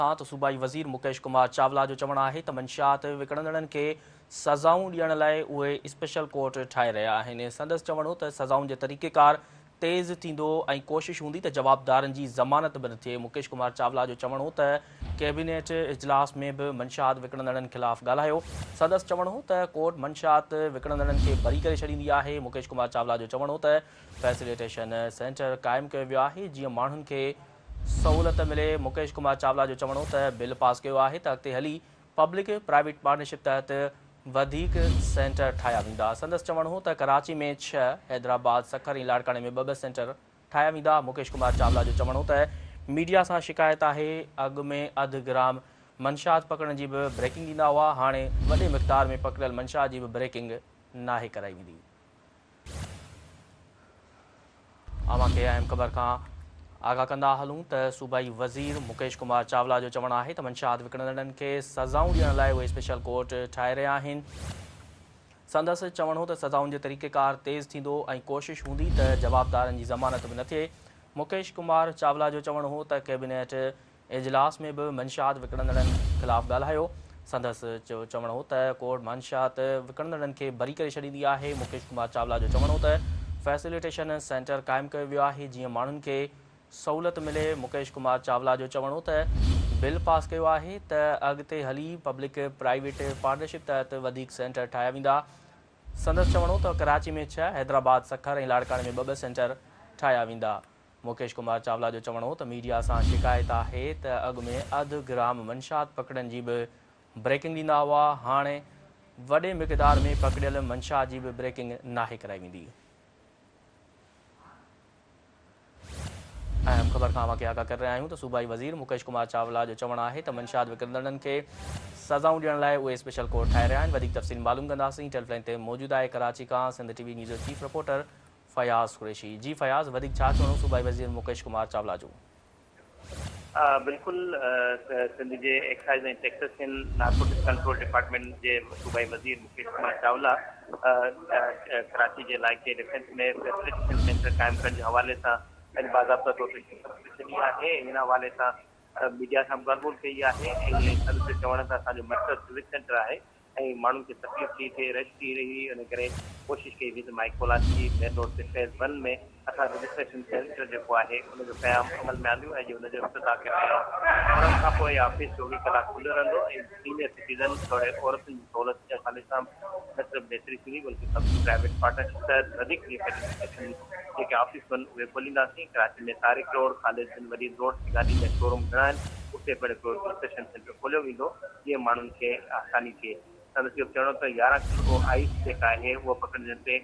त सूबाई वज़ीर मुकेश कुमार चावला जो चवणु आहे त मंशियात विकिणंदड़नि खे सज़ाऊं ॾियण लाइ उहे स्पेशल कोर्ट ठाहे रहिया आहिनि। संदसि चवणो त सज़ाउनि जो तरीक़ेकार तेज़ थींदो ऐं कोशिशि हूंदी त जवाबदारनि जी ज़मानत बि न थिए। मुकेश कुमार चावला जो चवणो त कैबिनेट इजलास में बि मंशियात विकिणंदड़नि ख़िलाफ़ ॻाल्हायो। संदसि चवणो त कोर्ट मंशियात विकिणंदड़नि खे बरी करे छॾींदी आहे। मुकेश कुमार चावला जो चवणो त फैसिलिटेशन सेंटर क़ाइमु कयो वियो आहे जीअं माण्हुनि खे सहूलियत मिले। मुकेश कुमार चावला जो चवणो त बिल पास कयो आहे त अॻिते हली पब्लिक प्राइवेट पार्टनरशिप तहत वधीक सेंटर ठाहिया वेंदा। संदसि चवणो हो त कराची में 6, हैदराबाद, सखर ऐं लाड़काने में 2 सेंटर ठाहिया वेंदा। मुकेश कुमार चावला जो चवणो त मीडिया सां शिकायत आहे अॻु में अधु ग्राम मंशियात पकड़ण जी बि ब्रेकिंग ॾींदा हुआ, हाणे वॾे मिक़दार में पकड़ियल मंशियात जी बि ब्रेकिंग नाहे कराई वेंदी। अवांखे अहम ख़बर खां आगाह कंदा हलूं त सूबाई वज़ीर मुकेश कुमार चावला जो चवणु आहे त मंशियात विकिणंदड़नि खे सज़ाऊं ॾियण लाइ उहे स्पेशल कोर्ट ठाहे रहिया आहिनि। संदसि चवणो हो त सज़ाउनि जो तरीक़ेकार तेज़ थींदो ऐं कोशिशि हूंदी त जवाबदारनि जी ज़मानत बि न थिए। मुकेश कुमार चावला जो चवणो हो त कैबिनेट इजलास में बि मंशियात विकिणंदड़नि ख़िलाफ़ ॻाल्हायो। संदसि चवणो हो त कोर्ट मंशियात विकिणंदड़नि खे बरी करे छॾींदी आहे। मुकेश कुमार चावला जो चवणो त फैसिलिटेशन सेंटर क़ाइमु कयो वियो आहे जीअं माण्हुनि खे सहूलियत मिले। मुकेश कुमार चावला जो चवणो त बिल पास कयो आहे त अॻिते हली पब्लिक प्राइवेट पार्टनरशिप तहत वधीक सेंटर ठाहिया वेंदा। संदसि चवणो त कराची में 6, हैदराबाद, सखर ऐं लाड़काने में 2 सेंटर ठाहिया वेंदा। मुकेश कुमार चावला जो चवणो हो त मीडिया सां शिकायत आहे त अॻु में अधु ग्राम मंशियात पकड़ण जी बि ब्रेकिंग ॾींदा हुआ, हाणे वॾे मिक़दार में पकड़ियल मंशियात जी बि ब्रेकिंग नाहे कराई वेंदी। अहम ख़बर खां अवांखे आगाह करे रहिया आहियूं त सूबाई वज़ीर मुकेश कुमार चावला जो चवणु आहे त मंशियात विकिणंदड़नि खे सज़ाऊं ॾियण लाइ उहे स्पेशल कोर्ट ठाहे रहिया आहिनि। वधीक तफ़सील मालूम कंदासीं। टेलीफोन ते मौजूदु आहे कराची खां सिंध टीवी न्यूज़ जो चीफ रिपोर्टर फयाज़ कुरैशी। जी फयाज़, वधीक छा चवणो सूबाई वज़ीर मुकेश कुमार चावला जो? बिल्कुल सिंध के excise and taxes narcotics control department के सूबाई वज़ीर मुकेश कुमार चावला कराची के इलाइक़े डिफेंस में फैसिलिटेशन सेंटर कायम करने के हवाले से बाज़ाब्ता तौर पर छॾी आहे। इन हवाले से मीडिया सां ॻाल्हि कई है। चवण त असांजो मकसद सिविक सेंटर है ऐं माण्हुनि खे तकलीफ़ थी थिए, रश थी रही, इन करे कोशिशि कई हुई त माइकोलाची मेन रोड ते फेज़ 1 में असां रजिस्ट्रेशन सेंटर जेको आहे उनजो क़याम अमल में आंदियूं ऐं हुनजो इफ़्तिताह कयो आहे। उन्हनि खां पोइ ऑफिस 24 कलाक खुलियो रहंदो ऐं सीनियर सिटीज़न थोरे औरतुनि जी सहूलियत जे हवाले सां न सिर्फ़ु बहितरी थींदी बल्कि सभु प्राइवेट पार्टनरशिप तहत वधीक फैसिलिटेशन जेके ऑफिस आहिनि उहे खोलींदासीं। कराची में तारिक रोड, ख़ालिद बिन वलीद रोड ते गाॾी जा शोरूम घणा आहिनि, उते पिणु हिकिड़ो रजिस्ट्रेशन सेंटर खोलियो वेंदो जीअं माण्हुनि खे आसानी थिए। संदसि चवणो त 11 किलो आइस जेका आहे उहा पकड़जण ते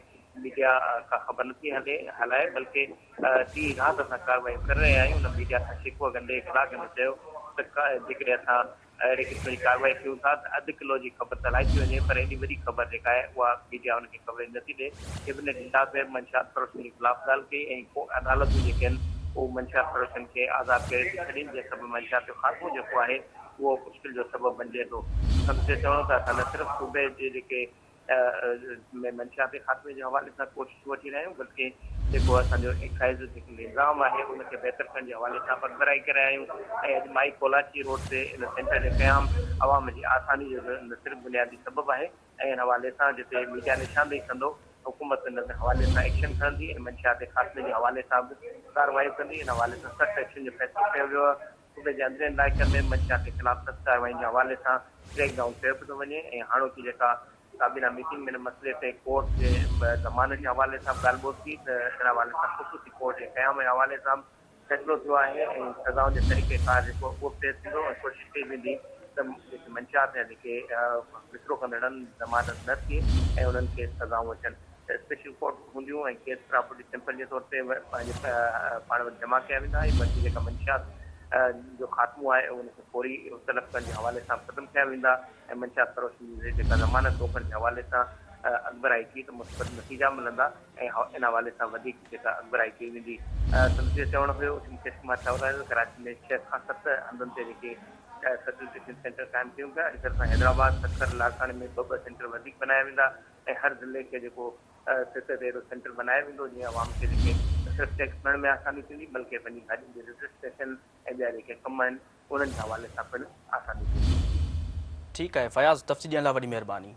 मीडिया का ख़बर नथी हलाए बल्कि ॾींहुं राति असां कार्रवाई करे रहिया आहियूं। उन मीडिया सां शिकवो कंदे कलाक में चयो त जेकॾहिं असां अहिड़े क़िस्म जी कार्रवाई कयूं था त अधु किलो जी ख़बर त हलाई थी वञे, पर एॾी वॾी ख़बर जेका आहे उहा मीडिया हुनखे कवरेज नथी ॾिए। कैबिनेट इजलास में मंशियात फरोशन जे ख़िलाफ़ ॻाल्हि कई ऐं को अदालतूं जेके आहिनि उहे मंशियात फरोशन खे आज़ादु करे थी छॾीनि, जंहिं सबबु मंशियात जो ख़ात्मो जेको आहे उहो मुश्किल जो सबबु बणिजे थो। संदसि चवणो त असां न सिर्फ़ु सूबे जे जेके मंशियात जे ख़ात्मे जे हवाले सां कोशिशि वठी रहिया आहियूं बल्कि जेको असांजो एक्साइज़ जेको निज़ाम आहे उनखे बहितर करण जे हवाले सां पगभराई करे रहिया आहियूं। ऐं अॼु माई कोलाची रोड ते इन सेंटर जो क़याम आवाम जी आसानी जो न सिर्फ़ु बुनियादी सबबु आहे ऐं इन हवाले सां जिते मीडिया निशानदेही कंदो हुकूमत इन हवाले सां एक्शन खणंदी ऐं मंशियात जे ख़ात्मे जे हवाले सां बि कार्रवाई कंदी। इन हवाले सां सख़्तु एक्शन जो फ़ैसिलो कयो वियो आहे। सूबे जे अंदरनि इलाइक़नि में मंशियात जे ख़िलाफ़ सख़्तु कार्रवाई जे हवाले सां क्रैकडाउन कयो पियो थो वञे ऐं हाणोकी जेका काबीना मीटिंग में इन मसइले ते कोर्ट जे ज़मानत जे हवाले सां ॻाल्हि ॿोल थी त इन हवाले सां ख़ुसूसी कोर्ट जे क़याम जे हवाले सां फ़ैसिलो थियो आहे ऐं सज़ाउनि जे तरीक़ेकार जेको उहो पेश थींदो ऐं कोशिशि कई वेंदी त जेके मंशियात जा जेके विकिरो कंदड़ आहिनि ज़मानत न थिए ऐं उन्हनि खे सज़ाऊं अचनि। स्पेशल कोर्ट हूंदियूं ऐं केस प्रॉपर्टी सिंपल जे तौर ते पंहिंजे पाण वटि जमा कया वेंदा ऐं बाक़ी जेका मंशियात जो ख़ात्मो आहे उनखे फौरी तलब करण जे हवाले सां ख़तमु कया वेंदा ऐं मंशियात फरोशन जी जेका ज़मानत रोकण जे हवाले सां अॻिभराई थी त मुस्बत नतीजा मिलंदा ऐं इन हवाले सां वधीक जेका अॻिभराई कई वेंदी। संदसि चवणु हुयो मुकेश कुमार चावला जो कराची में 6 खां 7 हंधनि ते जेके फैसिलिटेशन सेंटर क़ाइमु कयूं पिया। इन तरह सां हैदराबाद, सखर, लाड़काने में 2 सेंटर वधीक बनाया वेंदा ऐं हर ज़िले खे जेको सिट ते अहिड़ो सेंटर बनायो वेंदो जीअं आवाम खे जेके सिर्फ़ु टैक्स भरण में आसानी थींदी बल्कि पंहिंजी गाॾियुनि जी रजिस्ट्रेशन ऐं ॿिया जेके कम आहिनि उन्हनि जे हवाले सां पिणु आसानी थींदी। ठीकु आहे फयाज़, तफ़सील ॾियण लाइ वॾी महिरबानी।